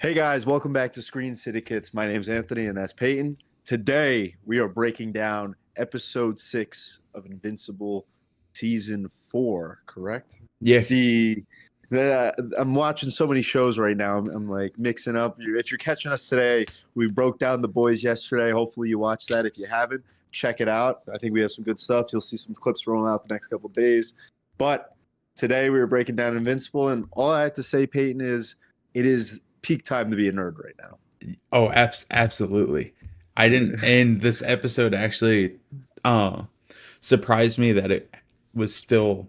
Hey guys, welcome back to Screen Syndicates. My name's Anthony and that's Peyton. Today we are breaking down episode 6 of Invincible season 4, correct? Yeah. The, I'm watching so many shows right now. I'm like mixing up. If you're catching us today, we broke down The Boys yesterday. Hopefully you watched that. If you haven't, check it out. I think we have some good stuff. You'll see some clips rolling out the next couple days. But today we were breaking down Invincible, and all I have to say, Peyton, is it is peak time to be a nerd right now. Oh, absolutely. I didn't, and this episode actually uh surprised me that it was still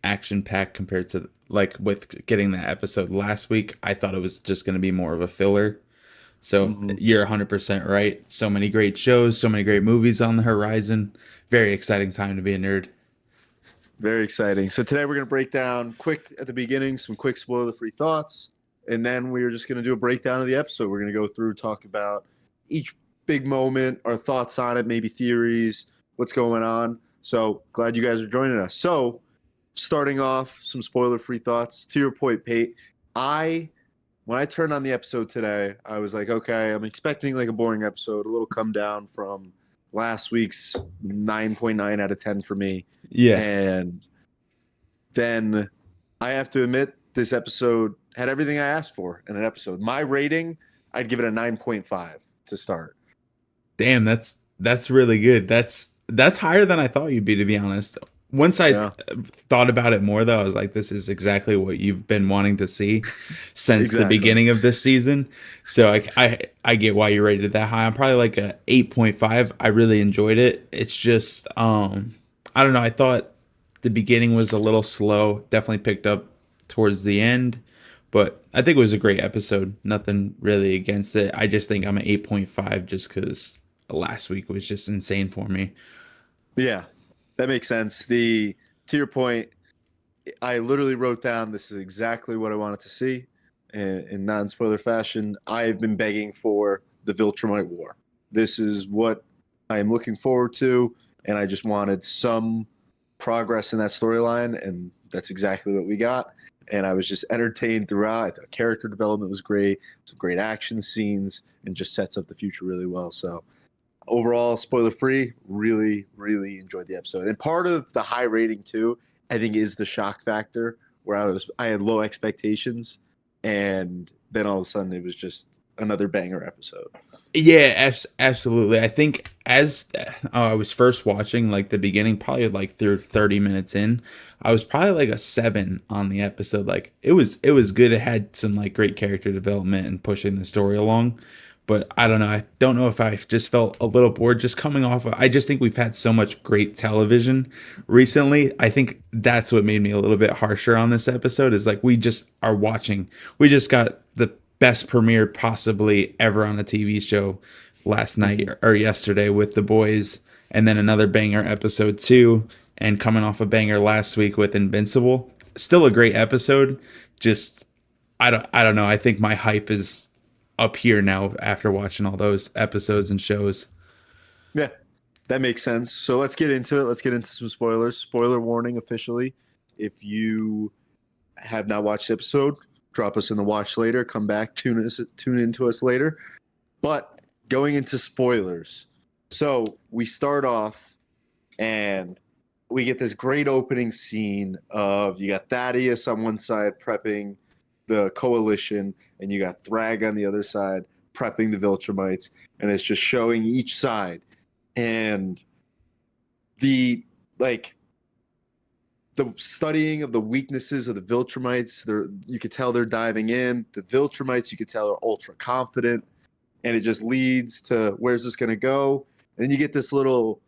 action packed compared to like with getting that episode last week. I thought it was just going to be more of a filler. So Mhm. you're 100% right. So many great shows, so many great movies on the horizon. Very exciting time to be a nerd. Very exciting. So today we're going to break down quick at the beginning some quick spoiler-free thoughts, and then we're just going to do a breakdown of the episode. We're going to go through, talk about each big moment, our thoughts on it, maybe theories, what's going on. So glad you guys are joining us. So starting off, some spoiler-free thoughts. To your point, Pate, I when I turned on the episode today, I was like, okay, I'm expecting like a boring episode, a little come down from last week's 9.9 out of 10 for me. Yeah. And then I have to admit, this episode had everything I asked for in an episode. My rating, I'd give it a 9.5 to start. Damn, that's really good. That's higher than I thought you'd be, to be honest. Once I Yeah, thought about it more, though, I was like, "This is exactly what you've been wanting to see since the exactly. beginning of this season." So I get why you rated it that high. I'm probably like a 8.5. I really enjoyed it. It's just I don't know. I thought the beginning was a little slow. Definitely picked up towards the end, but I think it was a great episode. Nothing really against it. I just think I'm an 8.5 just because last week was just insane for me. Yeah, that makes sense. The To your point, I literally wrote down this is exactly what I wanted to see in non-spoiler fashion. I've been begging for the Viltrumite War. This is what I am looking forward to, and I just wanted some progress in that storyline, and that's exactly what we got. And I was just entertained throughout. I thought character development was great, some great action scenes, and just sets up the future really well. So overall, spoiler free, really, really enjoyed the episode. And part of the high rating too, I think, is the shock factor where I had low expectations, and then all of a sudden it was just another banger episode. Yeah, absolutely. I think as I was first watching, like the beginning, probably like through 30 minutes in, I was probably like a 7 on the episode. Like it was good. It had some like great character development and pushing the story along. But I don't know. I don't know if I just felt a little bored just coming off of. I just think we've had so much great television recently. I think that's what made me a little bit harsher on this episode. Is like we just are watching. We just got the best premiere possibly ever on a TV show last night Mm-hmm. or yesterday with The Boys, and then another banger episode 2, and coming off a banger last week with Invincible. Still a great episode. Just I don't know. I think my hype is up here now after watching all those episodes and shows. Yeah, that makes sense. So let's get into it. Let's get into some spoilers. Spoiler warning officially. If you have not watched the episode, drop us in the watch later. Come back, tune into us later. But going into spoilers. So we start off and we get this great opening scene of you got Thaddeus on one side prepping the coalition, and you got Thrag on the other side prepping the Viltrumites, and it's just showing each side. And the like the studying of the weaknesses of the Viltrumites, you could tell they're diving in. The Viltrumites, you could tell, are ultra confident, and it just leads to where's this going to go? And then you get this little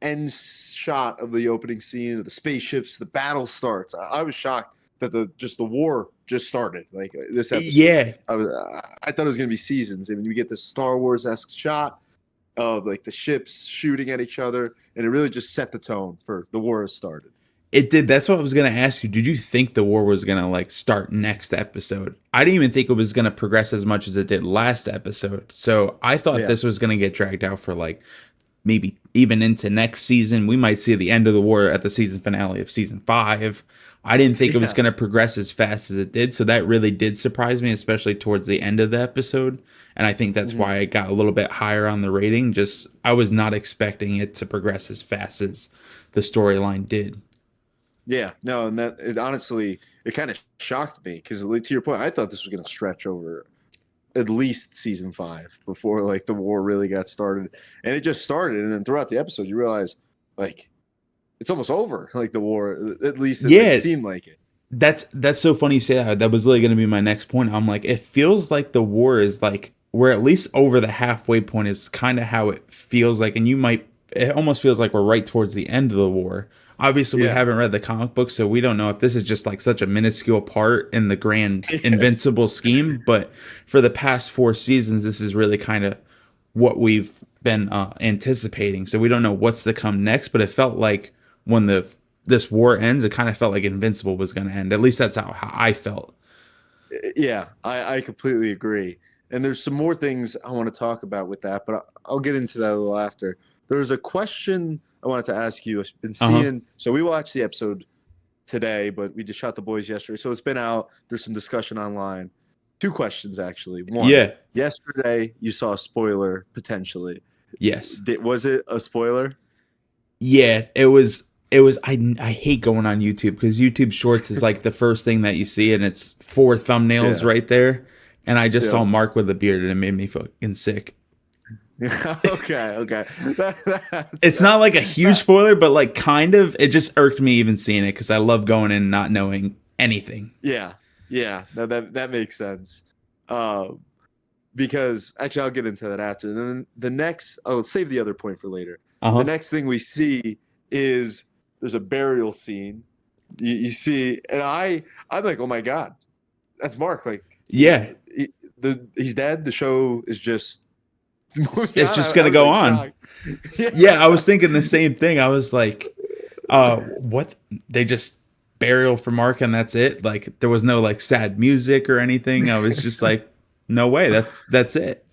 end shot of the opening scene of the spaceships. The battle starts. I was shocked that the war just started. Like this episode, Yeah, I thought it was going to be seasons. I mean, we get this Star Wars esque shot of like the ships shooting at each other, and it really just set the tone for the war has started. it did. That's what I was gonna ask you. Did you think the war was gonna like start next episode? I didn't even think it was gonna progress as much as it did last episode. So I thought Yeah, this was gonna get dragged out for like maybe even into next season. We might see the end of the war at the season finale of season 5. I didn't think it was Yeah. going to progress as fast as it did. So that really did surprise me, especially towards the end of the episode. And I think that's Mhm. why I got a little bit higher on the rating. Just I was not expecting it to progress as fast as the storyline did. Yeah, no, and that it honestly it kind of shocked me because to your point, I thought this was going to stretch over at least season 5 before like the war really got started, and it just started, and then throughout the episode, you realize like it's almost over, like the war. At least it like Yeah, seemed like it. that's so funny you say that. That was really going to be my next point. I'm like, it feels like the war is like we're at least over the halfway point is kind of how it feels like, and you might it almost feels like we're right towards the end of the war. Obviously, we Yeah, haven't read the comic book, so we don't know if this is just like such a minuscule part in the grand yeah, Invincible scheme. But for the past 4 seasons, this is really kind of what we've been anticipating. So we don't know what's to come next, but it felt like when the this war ends, it kind of felt like Invincible was going to end. At least that's how I felt. yeah. I completely agree. And there's some more things I want to talk about with that, but I'll get into that a little after. There was a question I wanted to ask you. I've been Uh huh. seeing, so we watched the episode today, but we just shot the boys yesterday. So it's been out. There's some discussion online. Two questions actually. One, Yeah. yesterday you saw a spoiler potentially. Yes. Was it a spoiler? Yeah. It was. It was. I hate going on YouTube because YouTube Shorts is like the first thing that you see, and it's 4 thumbnails Yeah. right there. And I just saw Yep. Mark with a beard, and it made me fucking sick. Okay. Okay. It's not like a huge That, spoiler, but like kind of. It just irked me even seeing it because I love going in and not knowing anything. yeah. Yeah. No, that makes sense. Um, because actually, I'll get into that after. And then the next, I'll save the other point for later. Uh The huh. next thing we see is there's a burial scene. You see, and I'm like, oh my god, that's Mark. Like, Yeah. he's dead. The show is just moving It's on. just I gonna was go like on. shocked. Yeah, Yeah, I was thinking the same thing. I was like, what they just burial for Mark and that's it? Like there was no like sad music or anything. I was just like, no way, that's it.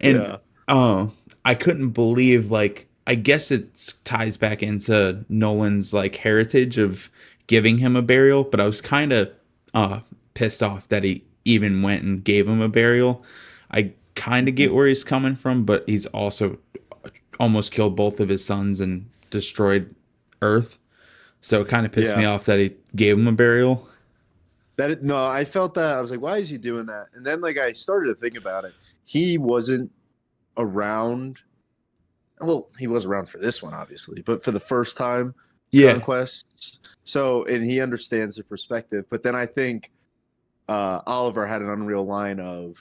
And yeah, uh I couldn't believe like I guess it ties back into Nolan's like heritage of giving him a burial, but I was kind of uh pissed off that he even went and gave him a burial. I kind of Mhm. get where he's coming from, but he's also almost killed both of his sons and destroyed Earth. So it kind of pissed me Yeah. off that he gave him a burial. No, I felt that. I was like, why is he doing that? And then like I started to think about it. He wasn't around. Well, he was around for this one, obviously, but for the first time Yeah. conquests. So, and he understands the perspective. But then I think Oliver had an unreal line of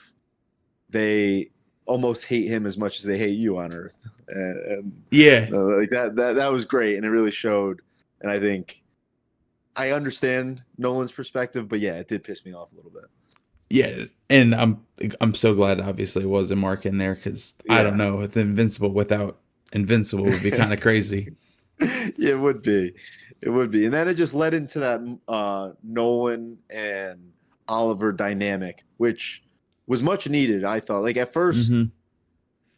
they almost hate him as much as they hate you on Earth, and Yeah. like that was great, and it really showed. And I think I understand Nolan's perspective, but yeah, it did piss me off a little bit. Yeah. And I'm so glad obviously it was a Mark in there because I don't Yeah. know, with Invincible without Invincible would be kind of crazy. Yeah, it would be. It would be. And then it just led into that Nolan and Oliver dynamic, which was much needed, I thought. Like at first, Hmm.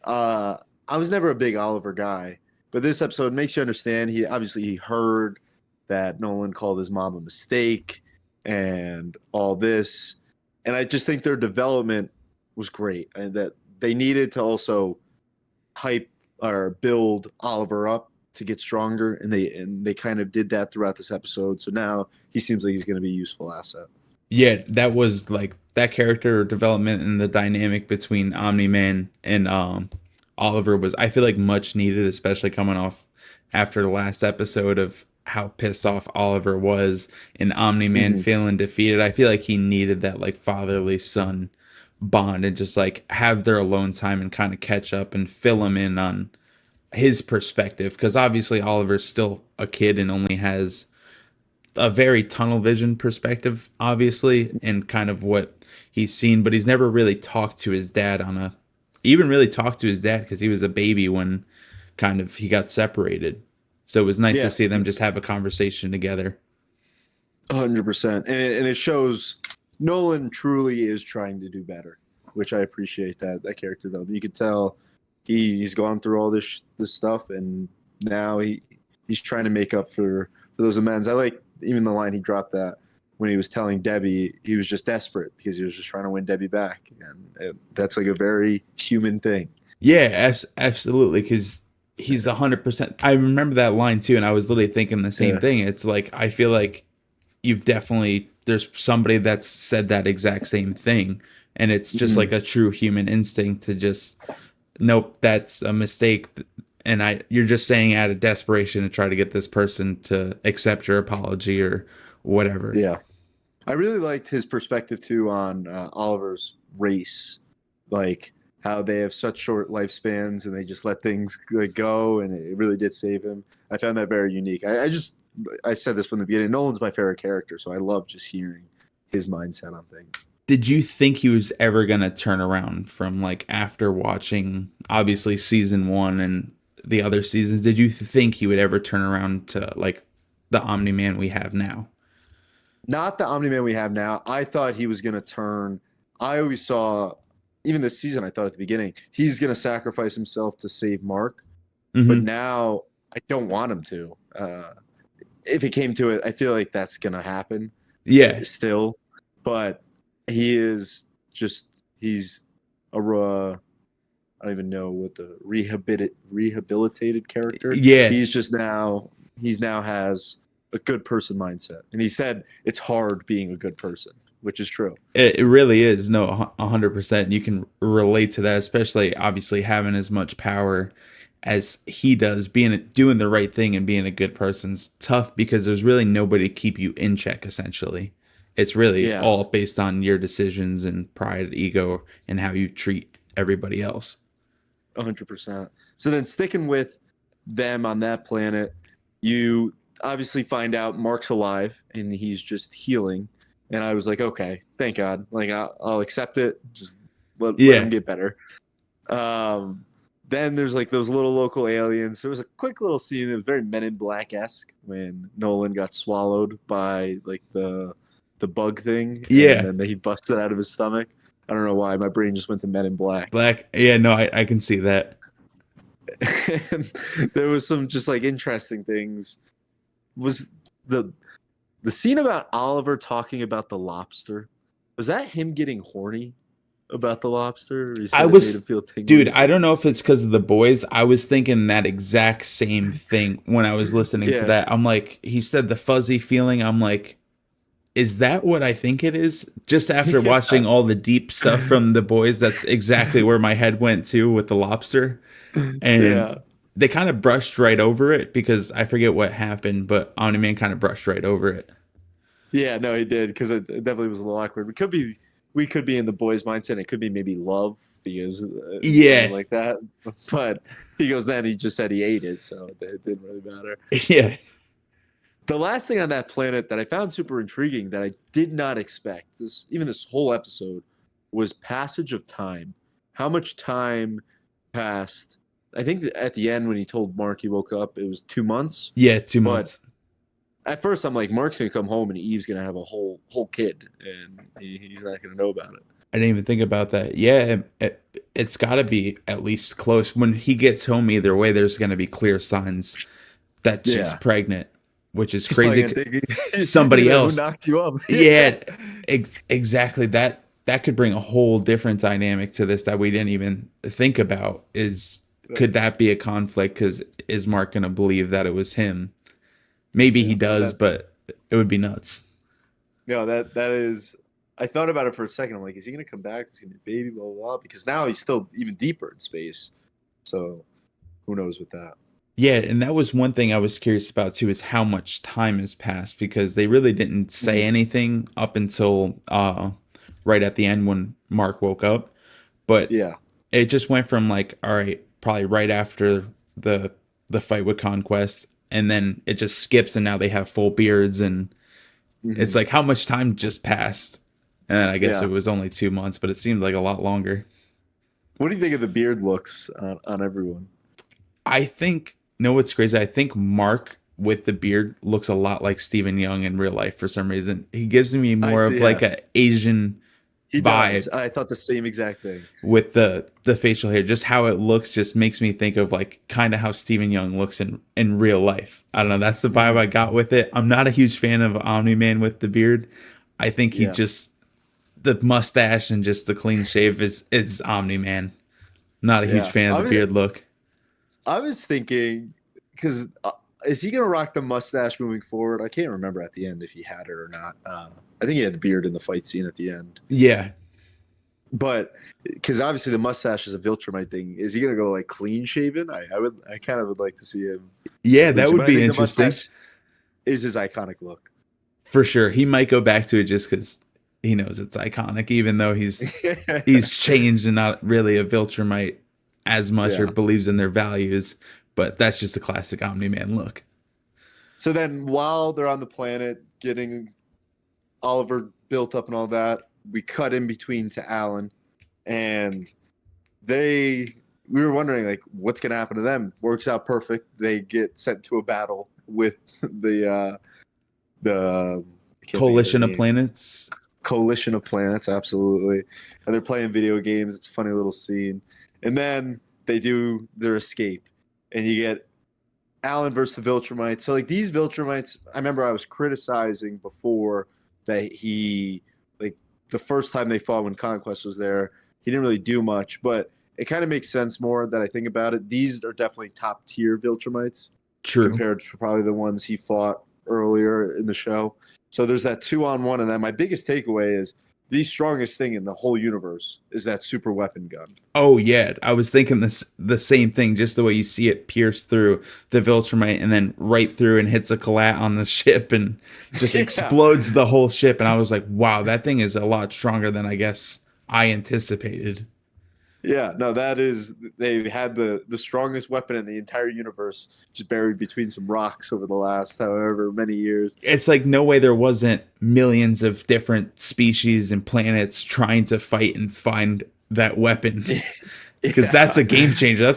uh I was never a big Oliver guy, but this episode makes you understand he heard that Nolan called his mom a mistake and all this. And I just think their development was great and that they needed to also hype or build Oliver up to get stronger, and they kind of did that throughout this episode. So now he seems like he's going to be a useful asset. Yeah, that was like that character development and the dynamic between Omni Man and Oliver was I feel like much needed, especially coming off after the last episode of how pissed off Oliver was and Omni Man Hmm. feeling defeated. I feel like he needed that like fatherly son bond and just like have their alone time and kind of catch up and fill him in on his perspective because obviously Oliver's still a kid and only has a very tunnel vision perspective, obviously, and kind of what he's seen, but he's never really talked to his dad on a even really talked to his dad because he was a baby when kind of he got separated. So it was nice to Yeah, see them just have a conversation together. 100%, and it shows Nolan truly is trying to do better, which I appreciate that character development. You could tell he's gone through all this stuff, and now he's trying to make up for those amends. I like even the line he dropped that when he was telling Debbie he was just desperate because he was just trying to win Debbie back, and that's like a very human thing. Yeah, absolutely. Because he's 100%. I remember that line too, and I was literally thinking the same Yeah. thing. It's like I feel like you've definitely there's somebody that's said that exact same thing, and it's just Mhm. like a true human instinct to just nope, that's a mistake, and you're just saying out of desperation to try to get this person to accept your apology or whatever. Yeah. I really liked his perspective too on Oliver's race, like how they have such short lifespans and they just let things like go, and it really did save him. I found that very unique. I said this from the beginning. Nolan's my favorite character, so I love just hearing his mindset on things. Did you think he was ever gonna turn around from like after watching obviously season one and the other seasons? Did you think he would ever turn around to like the Omni Man we have now? Not the Omni Man we have now. I thought he was going to turn. I always saw, even this season, I thought at the beginning, he's going to sacrifice himself to save Mark. But Mm-hmm. now I don't want him to. If it came to it, I feel like that's going to happen Yeah, still. But he is just, he's I don't even know what the rehabilitated character. yeah. He now has a good person mindset, and he said it's hard being a good person, which is true. It really is. No, 100%. You can relate to that, especially obviously having as much power as he does. Doing the right thing and being a good person's tough because there's really nobody to keep you in check. Essentially, it's really Yeah, all based on your decisions and pride, ego, and how you treat everybody else. 100%. So then, sticking with them on that planet, you obviously find out Mark's alive and he's just healing. And I was like, okay, thank God. Like I'll accept it. Just let him Yeah, get better. Um, then there's like those little local aliens. There was a quick little scene that was very Men in Black esque when Nolan got swallowed by like the bug thing, and yeah. then he busted out of his stomach. I don't know why my brain just went to Men in Black. Black. Yeah, no, I can see that. And there was some just like interesting things. Was the the scene about Oliver talking about the lobster? Was that him getting horny about the lobster? He I said it made him was, feel dude, tingly. I don't know if it's because of the boys. I was thinking that exact same thing when I was listening to Yeah. that. I'm like, he said the fuzzy feeling. I'm like, is that what I think it is? Just after Yeah. watching all the deep stuff from the boys, that's exactly where my head went to with the lobster. And Yeah. they kind of brushed right over it because I forget what happened, but Omni Man kind of brushed right over it. Yeah, no, he did because it definitely was a little awkward. We could be in the boys' mindset. It could be maybe love because something Yeah, like that. But he goes then he just said he ate it, so it didn't really matter. yeah. The last thing on that planet that I found super intriguing that I did not expect this whole episode was passage of time. How much time passed? I think at the end when he told Mark he woke up, it was 2 months. Yeah, two But months. at first I'm like, Mark's gonna come home and Eve's gonna have a whole kid, and he's not gonna know about it. I didn't even think about that. Yeah, it's got to be at least close. When he gets home, either way, there's going to be clear signs that she's Yeah, pregnant, which is he's probably gonna crazy. think he's Somebody like, who else, knocked you up? yeah, exactly. That could bring a whole different dynamic to this that we didn't even think about. Is could that be a conflict? Because is Mark going to believe that it was him? Maybe he Yeah, does, that but it would be nuts. no, that is. I thought about it for a second. I'm like, is he gonna come back? Is he gonna be a baby? Blah blah blah. Because now he's still even deeper in space. So who knows with that? Yeah, and that was one thing I was curious about too is how much time has passed because they really didn't say Mhm. anything up until right at the end when Mark woke up. But Yeah. it just went from like, all right, probably right after the the fight with Conquest, and then it just skips and now they have full beards and it's Hmm. like how much time just passed? And I guess it Yeah. was only 2 months, but it seemed like a lot longer. What do you think of the beard looks on everyone? I think no, what's crazy? I think Mark with the beard looks a lot like Stephen Young in real life for some reason. He gives me I more of see. like Yeah. a Asian He does. vibe I thought the same exact thing. with the facial hair. Just how it looks just makes me think of like kind of how Stephen Young looks in real life. I don't know. That's the vibe Mhm. I got with it. I'm not a huge fan of Omni Man with the beard. I think he Yeah. just the mustache and just the clean shave is Omni Man. Not a huge Yeah. fan of the beard look. I was thinking because is he gonna rock the mustache moving forward? I can't remember at the end if he had it or not. I think he had the beard in the fight scene at the end, Yeah. but because obviously the mustache is a Viltrumite thing. Is he gonna go like clean shaven? I kind of would like to see him Yeah, clean that shaven, would but I be think the interesting. mustache is his iconic look. For sure. He might go back to it just because he knows it's iconic, even though he's changed and not really a Viltrumite as much or Yeah. believes in their values. But that's just a classic Omni Man look. So then, while they're on the planet getting Oliver built up and all that, we cut in between to Alan, and they we were wondering like what's gonna happen to them. Works out perfect. They get sent to a battle with the I can't think of their Coalition of name. Planets. Coalition of Planets, absolutely. And they're playing video games. It's a funny little scene. And then they do their escape, and you get Alan versus the Viltrumites. So like these Viltrumites, I remember I was criticizing before that he like the first time they fought when Conquest was there, he didn't really do much, but it kind of makes sense more that I think about it. These are definitely top tier Viltrumites True. compared to probably the ones he fought earlier in the show. So there's that 2-on-1, and then my biggest takeaway is the strongest thing in the whole universe is that super weapon gun. Oh yeah, I was thinking the same thing. Just the way you see it pierce through the Viltrumite and then right through and hits a collat on the ship and just Yeah. explodes the whole ship. And I was like, wow, that thing is a lot stronger than I guess I anticipated. Yeah, no, that is they had the strongest weapon in the entire universe just buried between some rocks over the last however many years. It's like no way there wasn't millions of different species and planets trying to fight and find that weapon because that's Yeah. a game changer.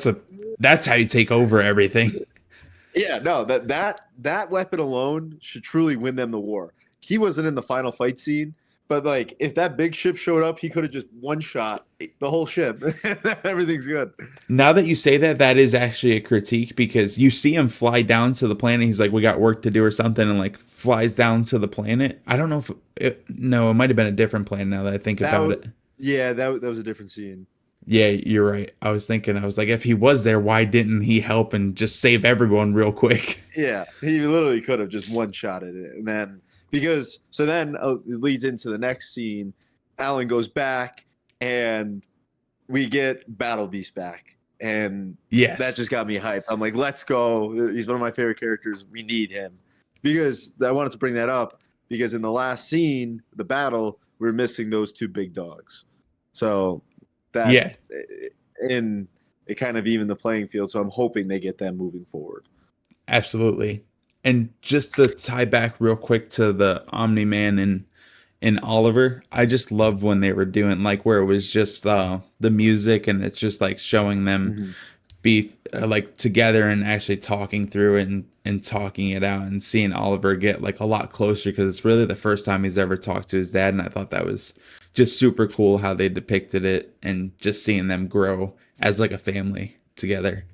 That's how you take over everything. Yeah, no, that weapon alone should truly win them the war. He wasn't in the final fight scene, but like if that big ship showed up, he could have just one shot the whole ship. Everything's good. Now that you say that, that is actually a critique because you see him fly down to the planet. He's like, "We got work to do" or something, and like flies down to the planet. I don't know if no, it might have been a different planet. Now that I think That about was, it, yeah, that was a different scene. yeah, you're right. I was thinking, I was like, if he was there, why didn't he help and just save everyone real quick? Yeah, he literally could have just one shot at it, and then because so then it leads into the next scene. Alan goes back, and we get Battle Beast back, and that Yes, just got me hyped. I'm like, let's go! He's one of my favorite characters. We need him because I wanted to bring that up because in the last scene, the battle, we're missing those two big dogs, so that yeah, in it kind of evened the playing field. So I'm hoping they get them moving forward. absolutely. And just to tie back real quick to the Omni Man and Oliver, I just love when they were doing like where it was just the music and it's just like showing them Mhm. be like together and actually talking through it and talking it out and seeing Oliver get like a lot closer because it's really the first time he's ever talked to his dad, and I thought that was just super cool how they depicted it and just seeing them grow as like a family together.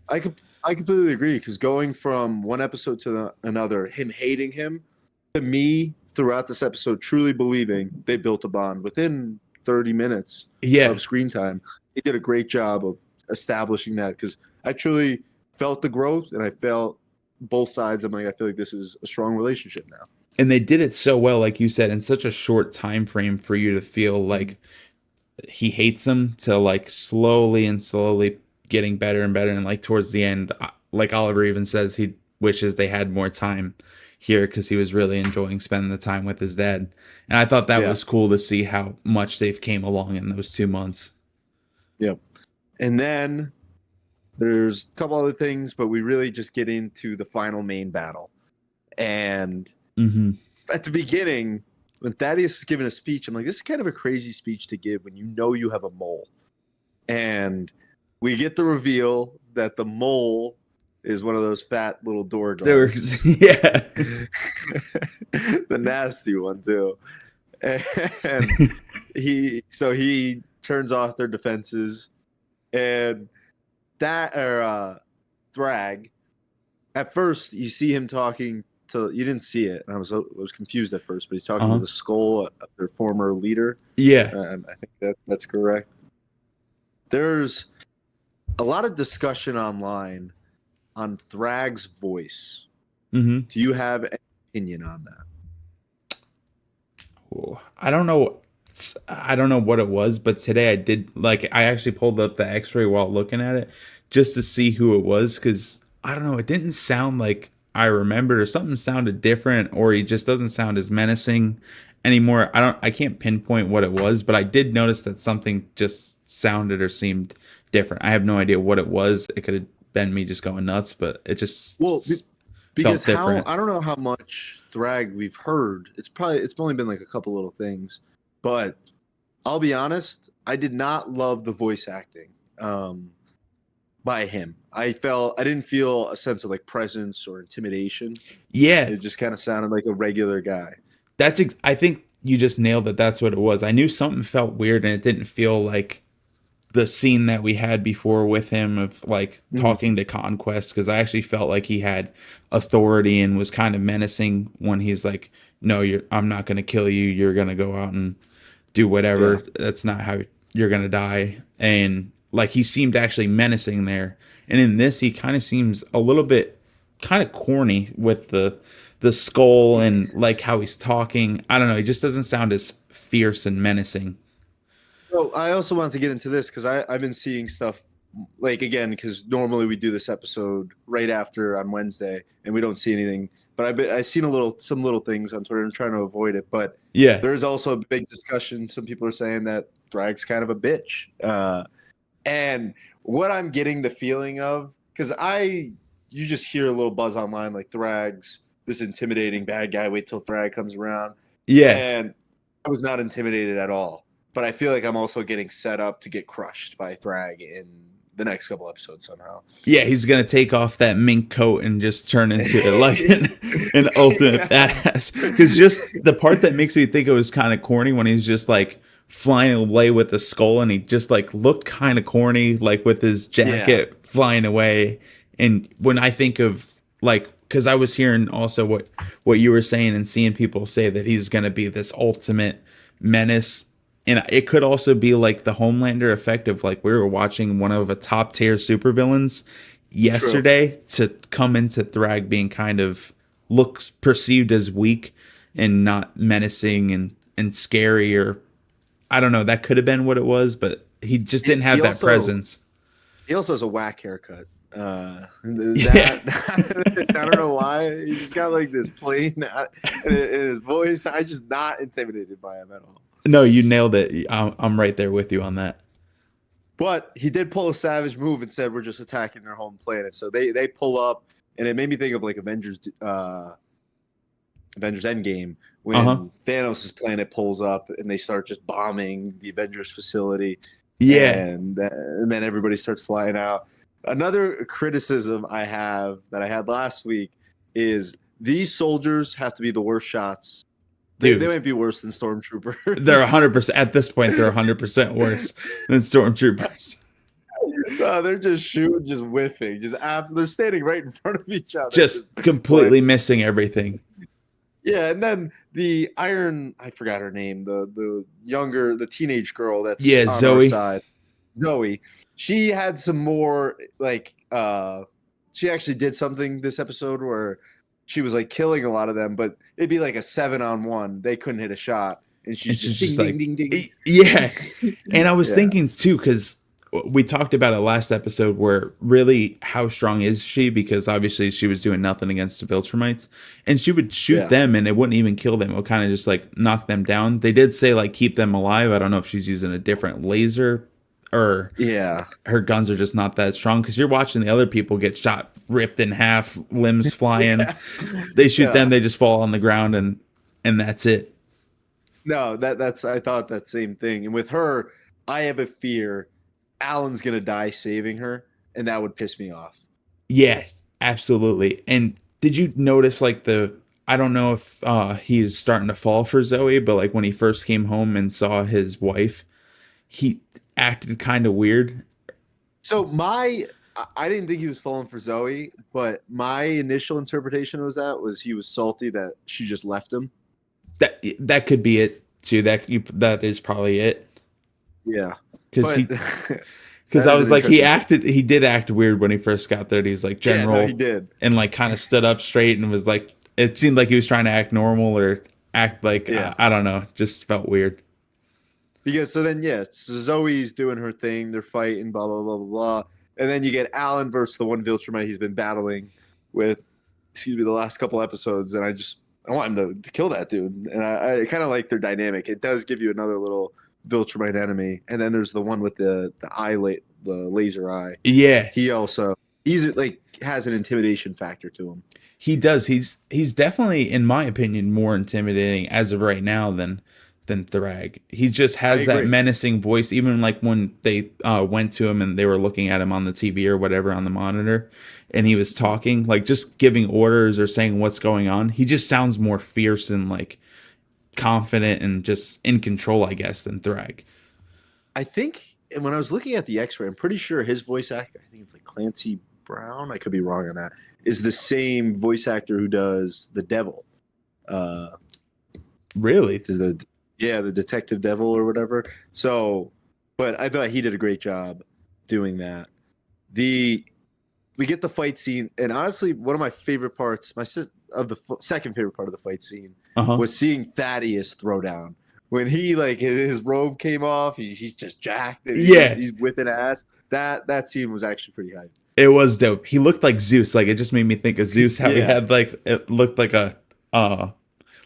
I completely agree because going from one episode to another, him hating him, to me throughout this episode, truly believing they built a bond within 30 minutes Yeah, of screen time. He did a great job of establishing that because I truly felt the growth and I felt both sides. I'm like, I feel like this is a strong relationship now. and they did it so well, like you said, in such a short time frame for you to feel Mhm. like he hates him to like slowly and slowly getting better and better, and like towards the end, like Oliver even says he wishes they had more time here because he was really enjoying spending the time with his dad, and I thought that Yeah. was cool to see how much they've came along in those 2 months. Yep. And then there's a couple other things, but we really just get into the final main battle. And Hmm. at the beginning, when Thaddeus was giving a speech, I'm like, this is kind of a crazy speech to give when you know you have a mole. And we get the reveal that the mole is one of those fat little door There guards. was yeah. The nasty one, too. and he turns off their defenses, and that or Thrag. At first, you see him talking to. You didn't see it, and I was confused at first, but he's talking to Uh-huh. the skull of their former leader, Yeah. and I think that's correct. There's a lot of discussion online on Thrag's voice. Mm-hmm. Do you have an opinion on that? Ooh, I don't know. I don't know what it was, but today I did like I actually pulled up the X-ray while looking at it just to see who it was because I don't know. It didn't sound like I remembered, or something sounded different, or he just doesn't sound as menacing anymore. I can't pinpoint what it was, but I did notice that something just sounded or seemed different. I have no idea what it was. It could have been me just going nuts, but it just Well, because felt how different. I don't know how much Thrag we've heard. It's only been like a couple little things, but I'll be honest, I did not love the voice acting by him. I didn't feel a sense of like presence or intimidation. Yeah, It just kind of sounded like a regular guy. I think you just nailed it. That's what it was. I knew something felt weird and it didn't feel like the scene that we had before with him of like Mhm. talking to Conquest, because I actually felt like he had authority and was kind of menacing when he's like, "No, I'm not going to kill you. You're going to go out and do Yeah. whatever. That's not how you're going to die." And like he seemed actually menacing there. And in this he kind of seems a little bit kind of corny with the skull and like how he's talking. I don't know, he just doesn't sound as fierce and menacing. Well, I also wanted to get into this because I've been seeing stuff like again because normally we do this episode right after on Wednesday and we don't see anything. But I've seen some little things on Twitter. I'm trying to avoid it, but Yeah. there's also a big discussion. Some people are saying that Thrag's kind of a bitch, and what I'm getting the feeling of because you just hear a little buzz online like Thrag's this intimidating bad guy. Wait till Thrag comes around, Yeah. and I was not intimidated at all. But I feel like I'm also getting set up to get crushed by Thrag in the next couple episodes somehow. Yeah, he's gonna take off that mink coat and just turn into like an ultimate Yeah. badass. Because just the part that makes me think it was kind of corny when he's just like flying away with the skull, and he just like looked kind of corny, like with his Yeah. jacket flying away. And when I think of like, because I was hearing also what you were saying and seeing people say that he's gonna be this ultimate menace, and it could also be like the Homelander effect of like we were watching one of a top tier supervillains True. yesterday to come into Thrag being kind of looks perceived as weak and not menacing and scary, or I don't know, that could have been what it was, but he just He, didn't he have that also presence. he also has a whack haircut. Yeah. That I don't know why he just got like this plain in his voice. I just not intimidated by him at all. No, you nailed it. I'm right there with you on that. But he did pull a savage move and said we're just attacking their home planet. So they pull up, and it made me think of like Avengers Endgame Uh-huh. when Thanos' planet pulls up and they start just bombing the Avengers facility, Yeah. and then everybody starts flying out. Another criticism I have that I had last week is these soldiers have to be the worst shots. They Dude, might be worse than they're stormtroopers. 100% at this point. They're 100% worse than stormtroopers. No, they're just shooting, just whiffing, just after they're standing right in front of each other, just Just completely blanking. missing everything. Yeah, and then the Iron, I forgot her name, the teenage girl that's Yeah, on our Zoe. side, Zoe. She had some more like she actually did something this episode where she was like killing a lot of them, but it'd be like a 7-on-1. They couldn't hit a shot, and And she's she's just just ding ding like, ding ding. Yeah. And I was Yeah, thinking too, because we talked about it last episode, where really how strong is she? Because obviously she was doing nothing against the Viltrumites, and she would shoot yeah, them and it wouldn't even kill them. It would kind of just like knock them down. They did say like keep them alive. I don't know if she's using a different laser or yeah, her guns are just not that strong, because you're watching the other people get shot, ripped in half, limbs flying. yeah, They shoot them, yeah. they just fall on the ground, and that's it. No, that's I thought that same thing. And with her, I have a fear Alan's gonna die saving her, and that would piss me off. Yes, absolutely. And did you notice like the I don't know if he's starting to fall for Zoe, but like when he first came home and saw his wife, he acted kind of weird. So I didn't think he was falling for Zoe, but my initial interpretation was he was salty that she just left him. That could be it too. That is probably it. Yeah, Because but he because that I is was an like interesting. he did act weird when he first got there. He's like Yeah, no, he general did. and like kind of stood up straight and was like it seemed like he was trying to act normal or act like Yeah, I don't know, just felt weird. because so then so Zoe's doing her thing. They're fighting, blah blah blah blah blah, and then you get Alan versus the one Viltrumite he's been battling with. Excuse me, the last couple episodes, and I want him to kill that dude, and I kind of like their dynamic. It does give you another little Viltrumite enemy, and then there's the one with the laser eye. Yeah, He also he's like has an intimidation factor to him. he does. He's definitely, in my opinion, more intimidating as of right now than Thrag. He just I has that agree. menacing voice. Even like when they went to him and they were looking at him on the TV or whatever on the monitor, and he was talking, like just giving orders or saying what's going on. He just sounds more fierce and like confident and just in control, I guess, than Thrag. I think and when I was looking at the X-ray, I'm pretty sure his voice actor, I think it's like Clancy Brown. I could be wrong on that. Is the same voice actor who does the Devil. Uh, Really? to the the Detective Devil or whatever. So, but I thought he did a great job doing that. The We get the fight scene, and honestly, one of my favorite parts, second favorite part of the fight scene, Uh huh. was seeing Thaddeus throw down. When he like his robe came off, he's just jacked and Yeah, he's whipping ass. That scene was actually pretty hype. it was dope. He looked like Zeus. Like it just made me think of Zeus. How he Yeah, had like it looked uh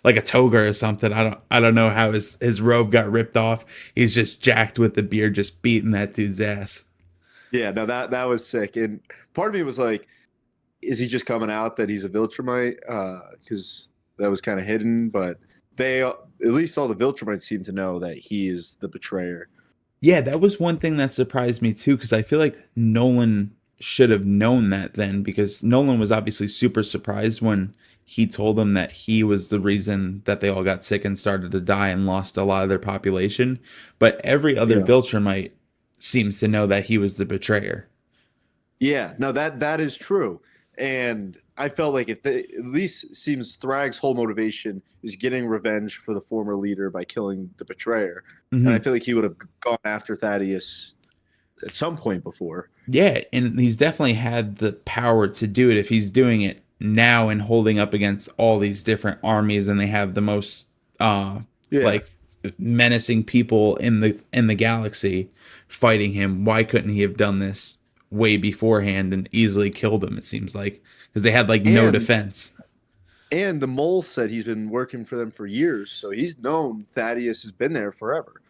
like a toga or something. I don't know how his robe got ripped off. He's just jacked with the beard, just beating that dude's ass. yeah, no, that was sick. And part of me was like, is he just coming out that he's a Viltrumite? Because that was kind of hidden, but at least all the Viltrumites seem to know that he is the betrayer. Yeah, that was one thing that surprised me too, because I feel like Nolan should have known that then, because Nolan was obviously super surprised when he told them that he was the reason that they all got sick and started to die and lost a lot of their population. But every other Yeah. Viltrumite seems to know that he was the betrayer. Yeah, no, that is true. And I felt like at least seems Thrag's whole motivation is getting revenge for the former leader by killing the betrayer. And I Hmm. feel like he would have gone after Thaddeus at some point before. Yeah, and he's definitely had the power to do it if he's doing it now and holding up against all these different armies and they have the most Yeah. like menacing people in the galaxy fighting him. Why couldn't he have done this way beforehand and easily killed them, it seems like, because they had like no And defense. the mole said he's been working for them for years, so he's known Thaddeus has been there forever.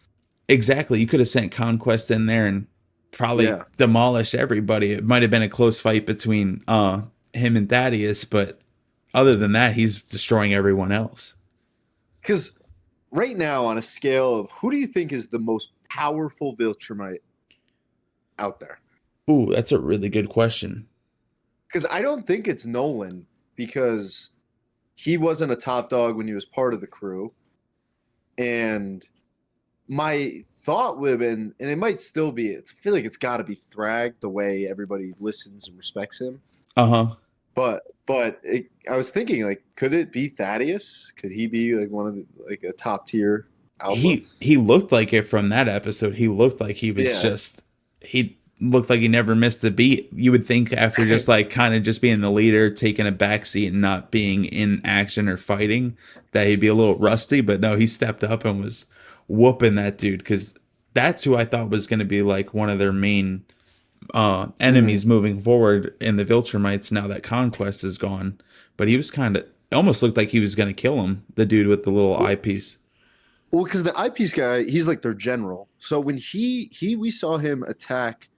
Exactly. You could have sent Conquest in there and probably Yeah. demolished everybody. It might have been a close fight between him and Thaddeus, but other than that, he's destroying everyone else. Because right now, on a scale of who do you think is the most powerful Viltrumite out there? Ooh, that's a really good question. Because I don't think it's Nolan because he wasn't a top dog when he was part of the crew. And my thought would have been, and it might still be, I feel like it's got to be Thrag the way everybody listens and respects him. Uh-huh. I was thinking, like, could it be Thaddeus? Could he be like one of like a top tier alpha? He looked like it from that episode. He looked like he was Yeah, just he looked like he never missed a beat. You would think after just like kind of just being the leader, taking a backseat and not being in action or fighting, that he'd be a little rusty, but no, he stepped up and was whooping that dude because that's who I thought was going to be like one of their main mm. enemies moving forward in the Viltrumites now that Conquest is gone. But he was kind of almost looked like he was going to kill him, the dude with the little Well, eyepiece. because the eyepiece guy, he's like their general. So when we saw him attack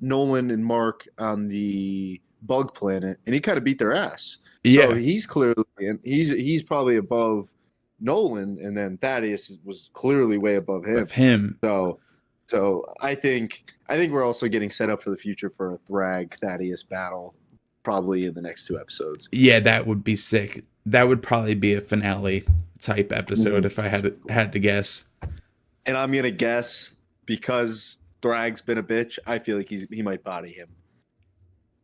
Nolan and Mark on the bug planet, and he kind of beat their ass. So Yeah, he's clearly, and he's probably above Nolan, and then Thaddeus was clearly way above him. of him. So, I think we're also getting set up for the future for a Thrag Thaddeus battle, probably in the next two episodes. Yeah, that would be sick. That would probably be a finale type episode Mhm. if I had to guess. And I'm gonna guess because Thrag's been a bitch, I feel like he might body him.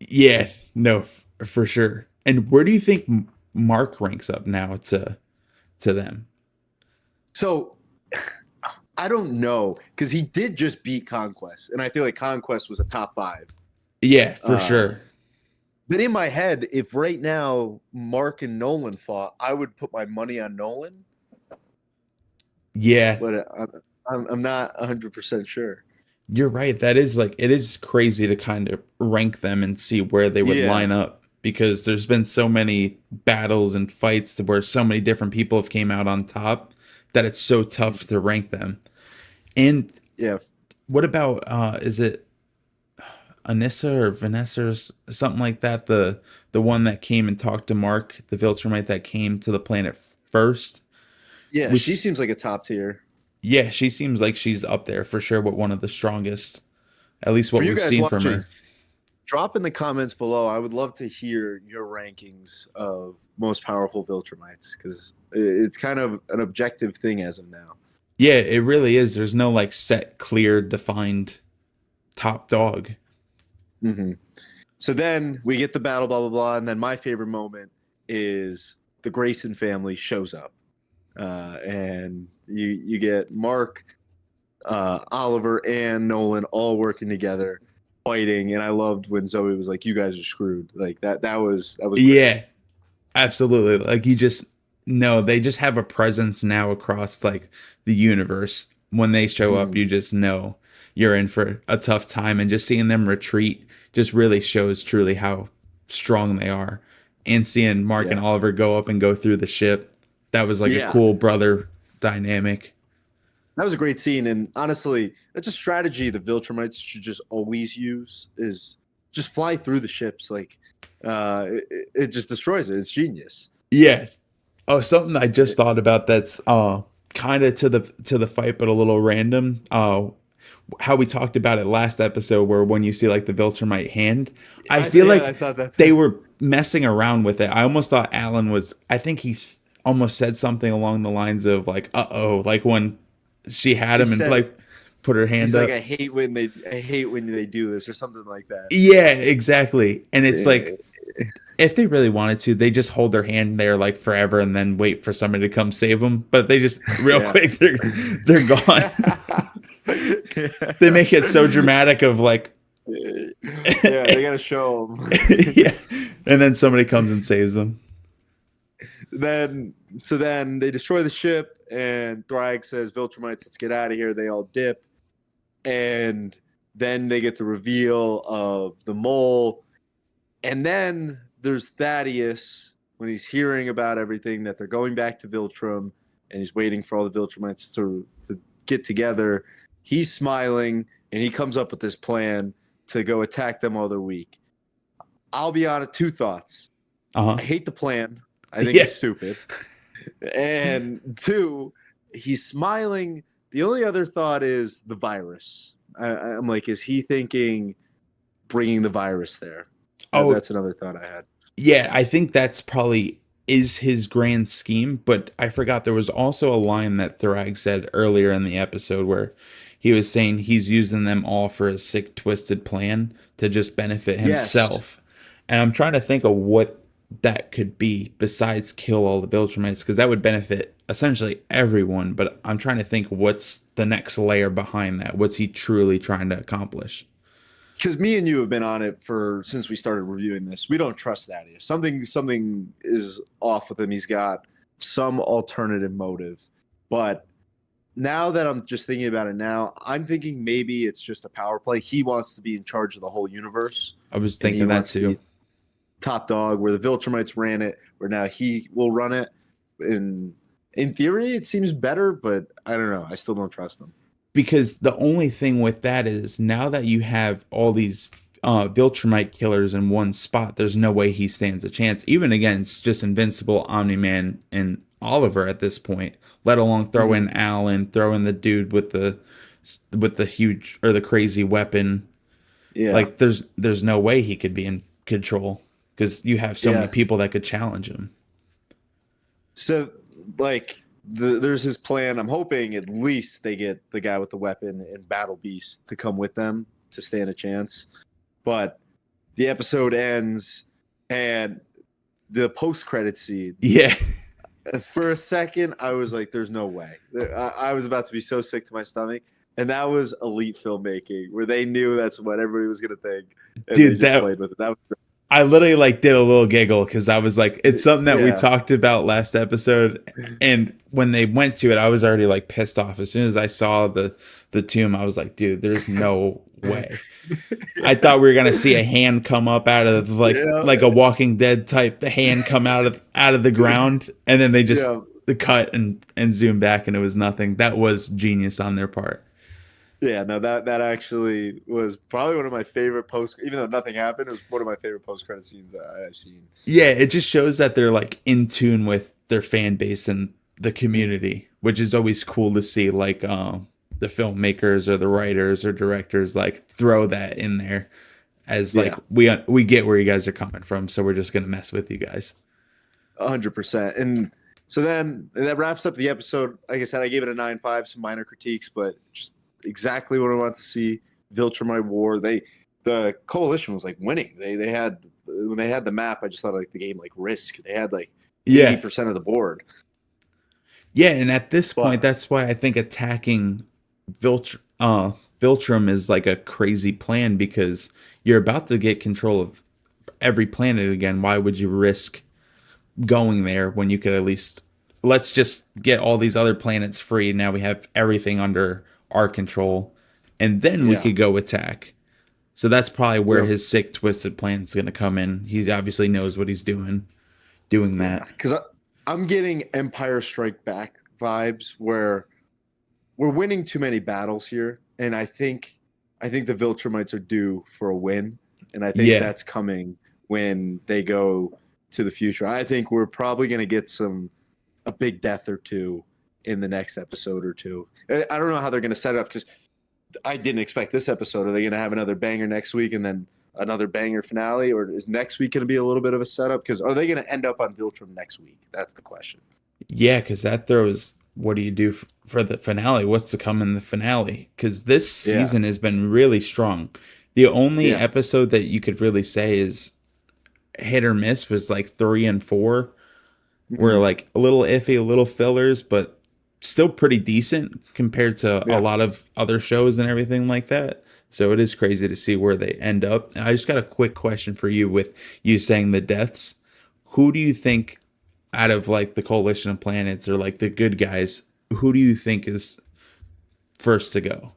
Yeah, no, for sure. And where do you think Mark ranks up now to them? So I don't know because he did just beat Conquest, and I feel like Conquest was a top five. Yeah, for Uh, sure. but in my head, if right now Mark and Nolan fought, I would put my money on Nolan, Yeah, but I'm not 100% sure. you're right. That is like it is crazy to kind of rank them and see where they would Yeah. line up because there's been so many battles and fights to where so many different people have came out on top that it's so tough to rank them. And Yeah. what about is it Anissa or Vanessa or something like that? The one that came and talked to Mark, the Viltrumite that came to the planet first. Yeah. She Was seems like a top tier. yeah, she seems like she's up there for sure, but one of the strongest. At least For what you we've guys seen from watching, her. drop in the comments below. I would love to hear your rankings of most powerful Viltrumites because it's kind of an objective thing as of now. Yeah, it really is. There's no like set, clear, defined top dog. Hmm. So then we get the battle, blah blah blah, and then my favorite moment is the Grayson family shows up, and you get Mark, Oliver, and Nolan all working together, fighting, and I loved when Zoe was like, "You guys are screwed." Like that. That was great. Yeah, absolutely. Like you just no, they just have a presence now across like the universe. When they show up, Mhm. you just know you're in for a tough time, and just seeing them retreat just really shows truly how strong they are. And seeing Mark and Yeah. Oliver go up and go through the ship, that was like a Yeah. cool brother dynamic. That was a great scene, and honestly, that's a strategy the Viltrumites should just always use: is just fly through the ships. Like, it just destroys it. It's genius. Yeah. Oh, something I just thought about that's kind of to the fight, but a little random. How we talked about it last episode, where when you see like the Viltrumite hand, I feel Yeah, I like thought that they too. were messing around with it. I almost thought Alan was. I think he's almost said something along the lines of like, "Uh oh," like when she had He him and said like put her hand he's like, up. I hate when they do this or something like that. Yeah, exactly. And it's Yeah, like if they really wanted to, they just hold their hand there like forever and then wait for somebody to come save them. But they just real yeah. quick they're gone. They make it so dramatic of like Yeah, they gotta show them. yeah, and then somebody comes and saves them. Then so then they destroy the ship, and Thrag says, "Viltrumites, let's get out of here." They all dip, and then they get the reveal of the mole, and then there's Thaddeus when he's hearing about everything that they're going back to Viltrum, and he's waiting for all the Viltrumites to get together. He's smiling, and he comes up with this plan to go attack them while they're weak. I'll be honest, two thoughts. Uh huh. I hate the plan. I think Yeah. it's stupid. And two, he's smiling. The only other thought is the virus. I'm like, is he thinking bringing the virus there? Oh, That's another thought I had. yeah, I think that's probably is his grand scheme, but I forgot there was also a line that Thrag said earlier in the episode where he was saying he's using them all for a sick, twisted plan to just benefit Yes, himself. And I'm trying to think of what that could be besides kill all the Viltrumites, because that would benefit essentially everyone. But I'm trying to think what's the next layer behind that. What's he truly trying to accomplish? because me and you have been on it for since we started reviewing this. We don't trust that. Something is off with him. He's got some alternative motive. But now that I'm just thinking about it now, I'm thinking maybe it's just a power play. He wants to be in charge of the whole universe, I was and he thinking that wants to too. be top dog where the Viltrumites ran it, where now he will run it. In theory, it seems better, but I don't know. I still don't trust him. Because the only thing with that is now that you have all these Viltrumite killers in one spot, there's no way he stands a chance, even against just Invincible, Omni Man, and Oliver at this point. Let alone throw Mm-hmm. in Alan, throw in the dude with the huge or the crazy weapon. Yeah, Like there's no way he could be in control because you have so many yeah. people that could challenge him. So, like, there's his plan. I'm hoping at least they get the guy with the weapon and Battle Beast to come with them to stand a chance. But the episode ends, and the post-credit scene. Yeah. For a second, I was like, "There's no way." I was about to be so sick to my stomach, and that was elite filmmaking, where they knew that's what everybody was gonna think, and they Dude, just that played with it. That was great. I literally like did a little giggle because I was like, it's something that we Yeah, talked about last episode, and when they went to it, I was already like pissed off. As soon as I saw the tomb, I was like, dude, there's no way. I thought we were gonna see a hand come up out of yeah, like a Walking Dead type hand come out of the ground, and then they just yeah. the cut and zoom back, and it was nothing. That was genius on their part. Yeah, no, that actually was probably one of my favorite post. Even though nothing happened, it was one of my favorite post credit scenes I've seen. Yeah, it just shows that they're like in tune with their fan base and the Mm, community, which is always cool to see. Like the filmmakers or the writers or directors like throw that in there as like yeah, we get where you guys are coming from, so we're just gonna mess with you guys. 100%. And so then that wraps up the episode. Like I said, I gave it a 9.5, some minor critiques, but just exactly what I want to see. Viltrumite War. The coalition was like winning. They had when they had the map. I just thought like the game like Risk. They had like Yeah, 80% of the board, yeah, and at this point, but that's why I think attacking Viltr Viltrum is like a crazy plan because you're about to get control of every planet again. Why would you risk going there when you could at least let's just get all these other planets free. Now we have everything under our control, and then we yeah, could go attack. So that's probably where yeah, his sick, twisted plan is going to come in. He obviously knows what he's doing yeah. that. Because I'm getting Empire Strike Back vibes where we're winning too many battles here, and I think the Viltrumites are due for a win, and I think Yeah, that's coming when they go to the future. I think we're probably going to get a big death or two in the next episode or two. I don't know how they're going to set it up because I didn't expect this episode. Are they going to have another banger next week and then another banger finale, or is next week going to be a little bit of a setup? Because are they going to end up on Viltrum next week? That's the question. yeah, because that throws. What do you do for the finale? What's to come in the finale? Because this Yeah, season has been really strong. The only yeah, episode that you could really say is hit or miss was like 3 and 4 were hmm, like a little iffy, a little fillers, but still pretty decent compared to a yeah. lot of other shows and everything like that. So it is crazy to see where they end up. And I just got a quick question for you with you saying the deaths. Who do you think out of like the coalition of planets or like the good guys, who do you think is first to go?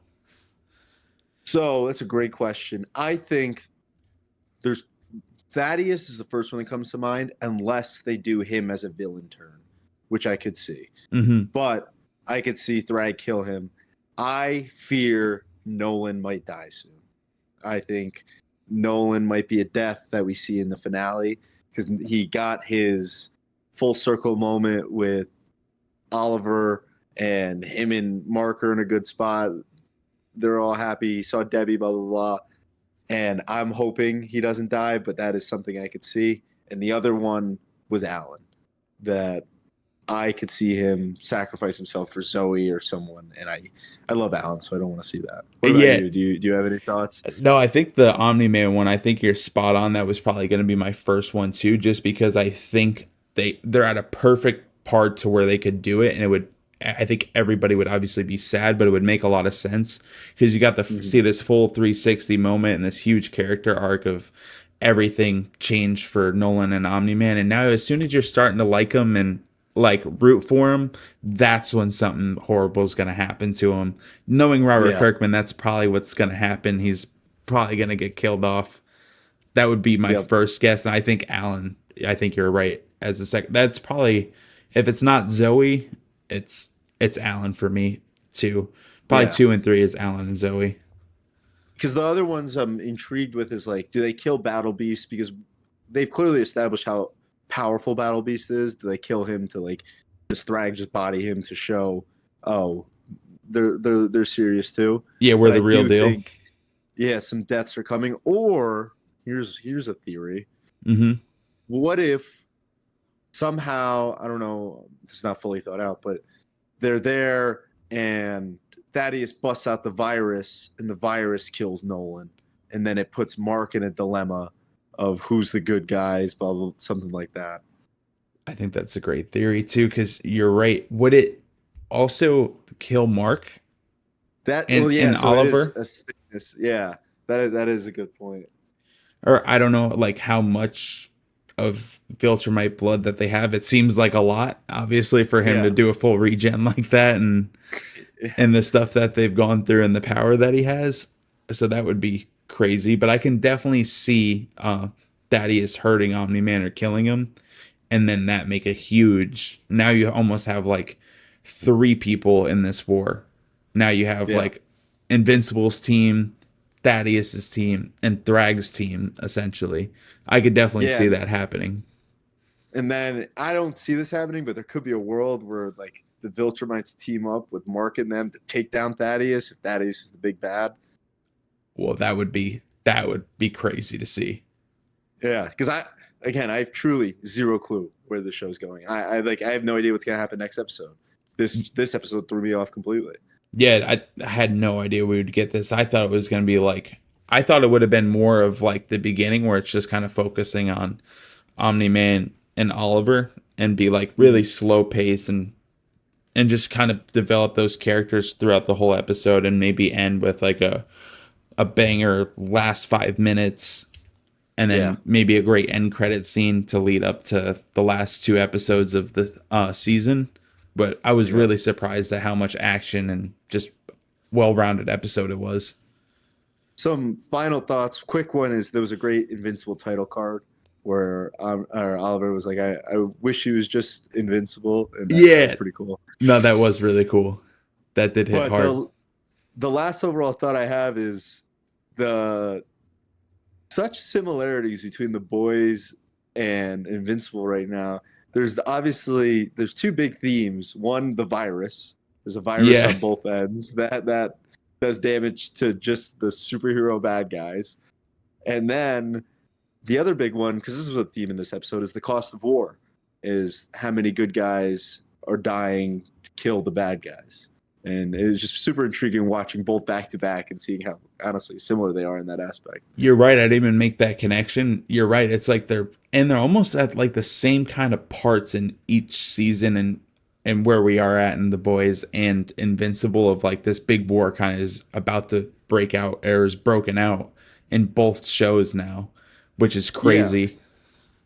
So that's a great question. I think there's Thaddeus is the first one that comes to mind, unless they do him as a villain turn, which I could see. Hmm. But I could see Thrag kill him. I fear Nolan might die soon. I think Nolan might be a death that we see in the finale because he got his full circle moment with Oliver and him and Mark are in a good spot. They're all happy. He saw Debbie, blah, blah, blah. And I'm hoping he doesn't die, but that is something I could see. And the other one was Alan, that I could see him sacrifice himself for Zoe or someone. And I love Alan, so I don't want to see that. What about Yeah, you? Do you have any thoughts? no, I think the Omni Man one, I think you're spot on. That was probably going to be my first one too, just because I think they're at a perfect part to where they could do it, and it would. I think everybody would obviously be sad, but it would make a lot of sense because you got to Mm-hmm. see this full 360 moment and this huge character arc of everything changed for Nolan and Omni Man, and now as soon as you're starting to like him and like root for him, that's when something horrible is going to happen to him. Knowing Robert Yeah. Kirkman, that's probably what's going to happen. He's probably going to get killed off. That would be my Yep. first guess. And I think Alan, I think you're right as a second. That's probably, if it's not Zoe, it's Alan for me too. Probably Yeah. 2 and 3 is Alan and Zoe. Because the other ones I'm intrigued with is like, do they kill Battle Beast? Because they've clearly established how powerful Battle Beast is. Do they kill him to like just Thrag just body him to show, oh, they're serious too? Yeah, we're But I the real do deal. think, yeah, some deaths are coming. Or here's a theory. Hmm. What if somehow, I don't know, it's not fully thought out, but they're there and Thaddeus busts out the virus and the virus kills Nolan. And then it puts Mark in a dilemma of who's the good guys, blah, blah, something like that. I think that's a great theory too, because you're right. Would it also kill Mark That, well, yeah, and so it is Oliver? a sickness. Yeah, that is a good point. Or I don't know, like how much of Viltrumite blood that they have. It seems like a lot, obviously, for him to Yeah. do a full regen like that, and the stuff that they've gone through and the power that he has. So that would be crazy. But I can definitely see Thaddeus hurting Omni Man or killing him, and then that make a huge. Now you almost have like three people in this war. Now you have Yeah. like Invincible's team, Thaddeus's team, and Thrag's team. Essentially, I could definitely Yeah. see that happening. And then I don't see this happening, but there could be a world where like the Viltrumites team up with Mark and them to take down Thaddeus if Thaddeus is the big bad. Well, that would be crazy to see. Yeah, because I have truly zero clue where the show's going. I have no idea what's gonna happen next episode. This episode threw me off completely. Yeah, I had no idea we would get this. I thought it was going to be like, I thought it would have been more of like the beginning where it's just kind of focusing on Omni Man and Oliver and be like really Mhm. slow pace and just kind of develop those characters throughout the whole episode and maybe end with like a banger last 5 minutes and Yeah, then maybe a great end credit scene to lead up to the last two episodes of the season. But I was yeah. really surprised at how much action and just well-rounded episode it was. Some final thoughts. Quick one is there was a great Invincible title card where or Oliver was like, I wish he was just invincible, and that was Yeah, pretty cool. no, that was really cool. That did hit But hard. the last overall thought I have is the such similarities between the boys and Invincible right now. There's two big themes. One, the virus. There's a virus Yeah, on both ends that does damage to just the superhero bad guys. And then the other big one, because this was a theme in this episode, is the cost of war. Is how many good guys are dying to kill the bad guys. And it was just super intriguing watching both back to back and seeing how honestly similar they are in that aspect. you're right. I didn't even make that connection. You're right. It's like they're almost at like the same kind of parts in each season and where we are at in the boys and Invincible of like this big war kind of is about to break out or is broken out in both shows now, which is Yeah, crazy.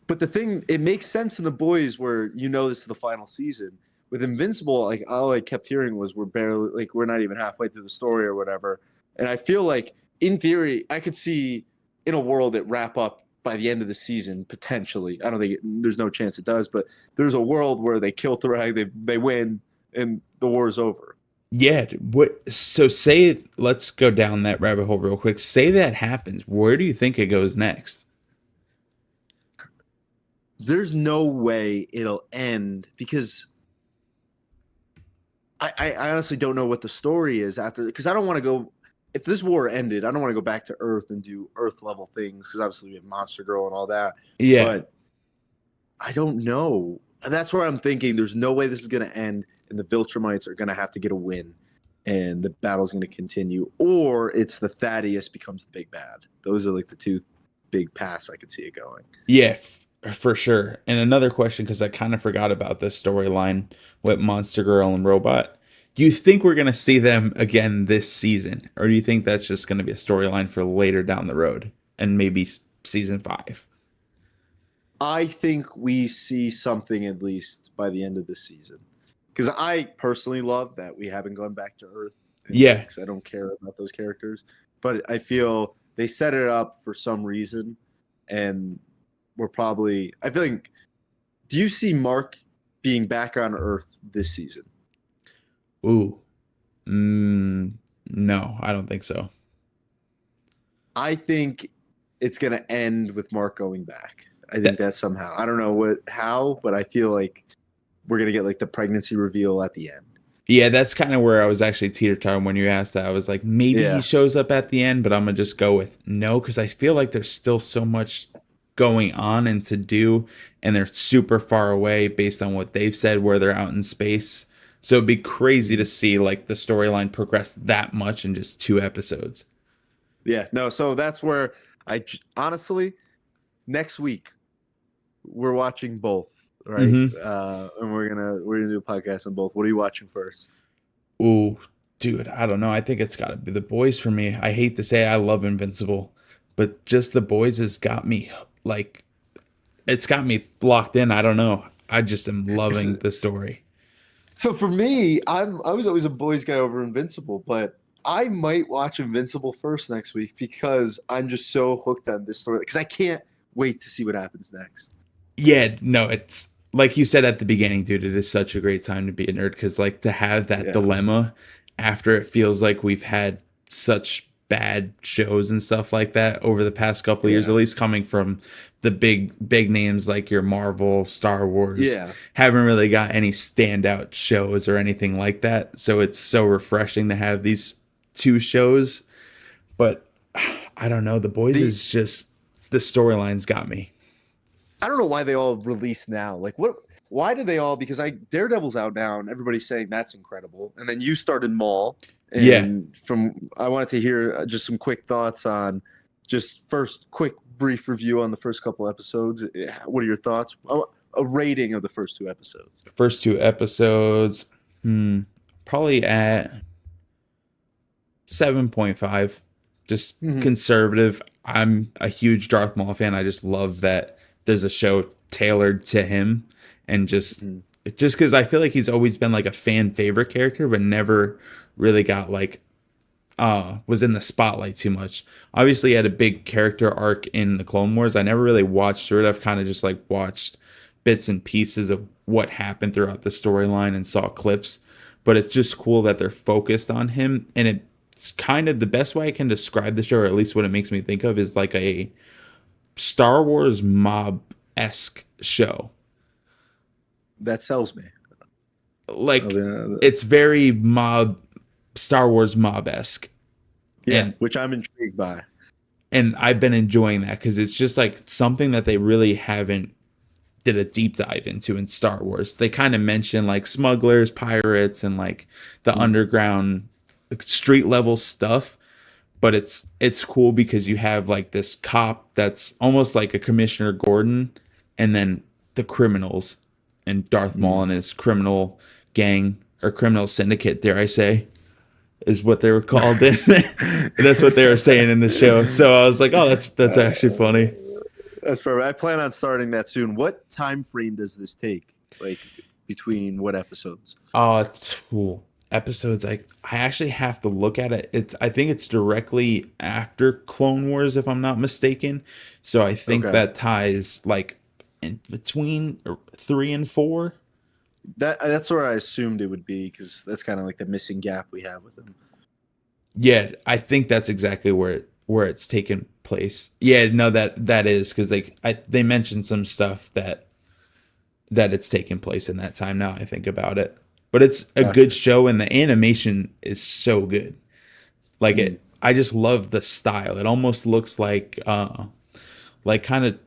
but the thing, it makes sense in the boys where this is the final season. With Invincible, like all I kept hearing was we're not even halfway through the story or whatever. And I feel like in theory, I could see in a world it wrap up by the end of the season potentially. I don't think there's no chance it does, but there's a world where they kill Thrag, they win, and the war is over. Yeah, what so say let's go down that rabbit hole real quick. Say that happens. Where do you think it goes next? There's no way it'll end because I honestly don't know what the story is after because I don't want to go. If this war ended, I don't want to go back to Earth and do Earth level things because obviously we have Monster Girl and all that. Yeah. But I don't know. That's where I'm thinking. There's no way this is going to end, and the Viltrumites are going to have to get a win, and the battle's going to continue, or it's the Thaddeus becomes the big bad. Those are like the two big paths I could see it going. Yeah, for sure. And another question, because I kind of forgot about this storyline with Monster Girl and Robot. Do you think we're going to see them again this season? Or do you think that's just going to be a storyline for later down the road and maybe season five? I think we see something at least by the end of the season. Because I personally love that we haven't gone back to Earth in Yeah. weeks. I don't care about those characters. But I feel they set it up for some reason. And I feel like, do you see Mark being back on Earth this season? Ooh. No, I don't think so. I think it's going to end with Mark going back. I think That, that somehow, I don't know how, but I feel like we're going to get like the pregnancy reveal at the end. yeah, that's kind of where I was actually teeter-tottering when you asked that. I was like, maybe he Yeah. shows up at the end, but I'm going to just go with no because I feel like there's still so much going on and to do, and they're super far away based on what they've said where they're out in space. So it'd be crazy to see like the storyline progress that much in just 2 episodes. Yeah, no, so that's where honestly, next week we're watching both, right? Mm-hmm. And we're gonna do a podcast on both. What are you watching first? Ooh, dude, I don't know. I think it's got to be The Boys for me. I hate to say I love Invincible, but just The Boys has got me like it's got me locked in. I don't know. I just am loving the story. So for me, I was always a boys guy over Invincible, but I might watch Invincible first next week because I'm just so hooked on this story because I can't wait to see what happens next. Yeah, no, it's like you said at the beginning, dude. It is such a great time to be a nerd because, like, to have that Yeah. dilemma after it feels like we've had such bad shows and stuff like that over the past couple of years, Yeah. at least coming from the big names like your Marvel, Star Wars, Yeah. haven't really got any standout shows or anything like that. So it's so refreshing to have these 2 shows. But I don't know, The Boys The is just the storylines got me. I don't know why they all release now. Like what why do they all because I Daredevil's out now and everybody's saying that's incredible. And then you started Maul Yeah. and from I wanted to hear just some quick thoughts on just first quick brief review on the first couple episodes. What are your thoughts? A rating of the first 2 episodes. First 2 episodes, probably at 7.5. Just Hmm. conservative. I'm a huge Darth Maul fan. I just love that there's a show tailored to him, and just because I feel like he's always been like a fan favorite character, but never really got like was in the spotlight too much. Obviously, he had a big character arc in the Clone Wars. I never really watched through it. I've kind of just like watched bits and pieces of what happened throughout the storyline and saw clips. But it's just cool that they're focused on him, and it's kind of the best way I can describe the show, or at least what it makes me think of, is like a Star Wars mob esque show. That sells me. Like Uh, it's very mob Star Wars mob esque, yeah, and which I'm intrigued by. I've been enjoying that because it's just like something that they really haven't did a deep dive into in Star Wars. They kind of mention like smugglers, pirates, and like the Mhm. underground like, street level stuff. But it's cool because you have like this cop that's almost like a Commissioner Gordon, and then the criminals and Darth Maul Mhm. and his criminal gang or criminal syndicate, dare I say, is what they were called. And that's what they were saying in the show. So I was like, oh, that's actually funny. That's perfect. I plan on starting that soon. What time frame does this take? Like between what episodes? It's cool. Episodes I actually have to look at it. I think it's directly after Clone Wars, if I'm not mistaken. So I think Okay. that ties like in between 3 and 4. That's where I assumed it would be because that's kind of like the missing gap we have with them. Yeah, I think that's exactly where it's taken place. Yeah, no, that is because they mentioned some stuff that it's taken place in that time. Now I think about it, but it's a good Gotcha. show, and the animation is so good. Like Mm. I just love the style. It almost looks like kind of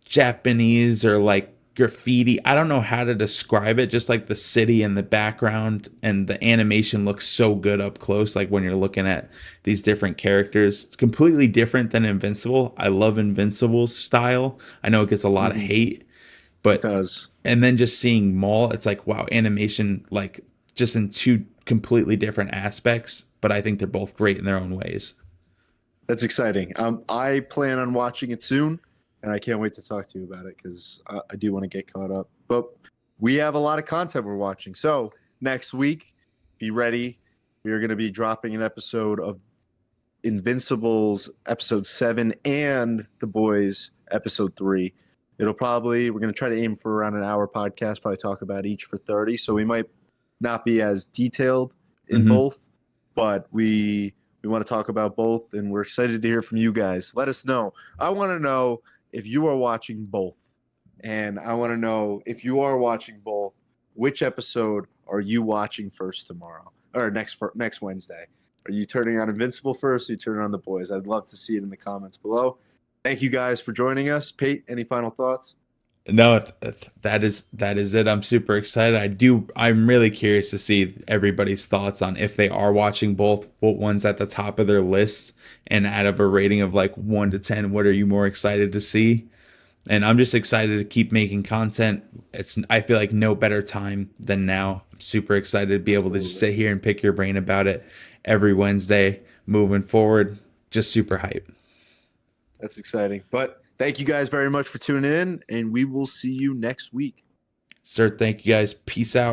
Japanese or like graffiti. I don't know how to describe it. Just like the city in the background, and the animation looks so good up close. Like when you're looking at these different characters, it's completely different than Invincible. I love Invincible's style. I know it gets a lot of Hmm. hate, It but does. and then just seeing Maul, it's like wow, animation like just in 2 completely different aspects. But I think they're both great in their own ways. That's exciting. I plan on watching it soon, and I can't wait to talk to you about it because I do want to get caught up. But we have a lot of content we're watching. So next week, be ready. We are going to be dropping an episode of Invincible's episode 7 and The Boys episode 3. We're going to try to aim for around an hour podcast, probably talk about each for 30. So we might not be as detailed in Hmm. both, but we want to talk about both, and we're excited to hear from you guys. Let us know. I want to know if you are watching both, and I want to know if you are watching both, which episode are you watching first tomorrow or next Wednesday? Are you turning on Invincible first? Or are you turning on The Boys? I'd love to see it in the comments below. Thank you guys for joining us. Pate, any final thoughts? No, that is it. I'm super excited. I'm really curious to see everybody's thoughts on if they are watching both, what one's at the top of their list, and out of a rating of like 1 to 10, what are you more excited to see? And I'm just excited to keep making content. I feel like no better time than now. I'm super excited to be able to just sit here and pick your brain about it every Wednesday moving forward. Just super hype. That's exciting. But thank you guys very much for tuning in, and we will see you next week. Sir, thank you guys. Peace out.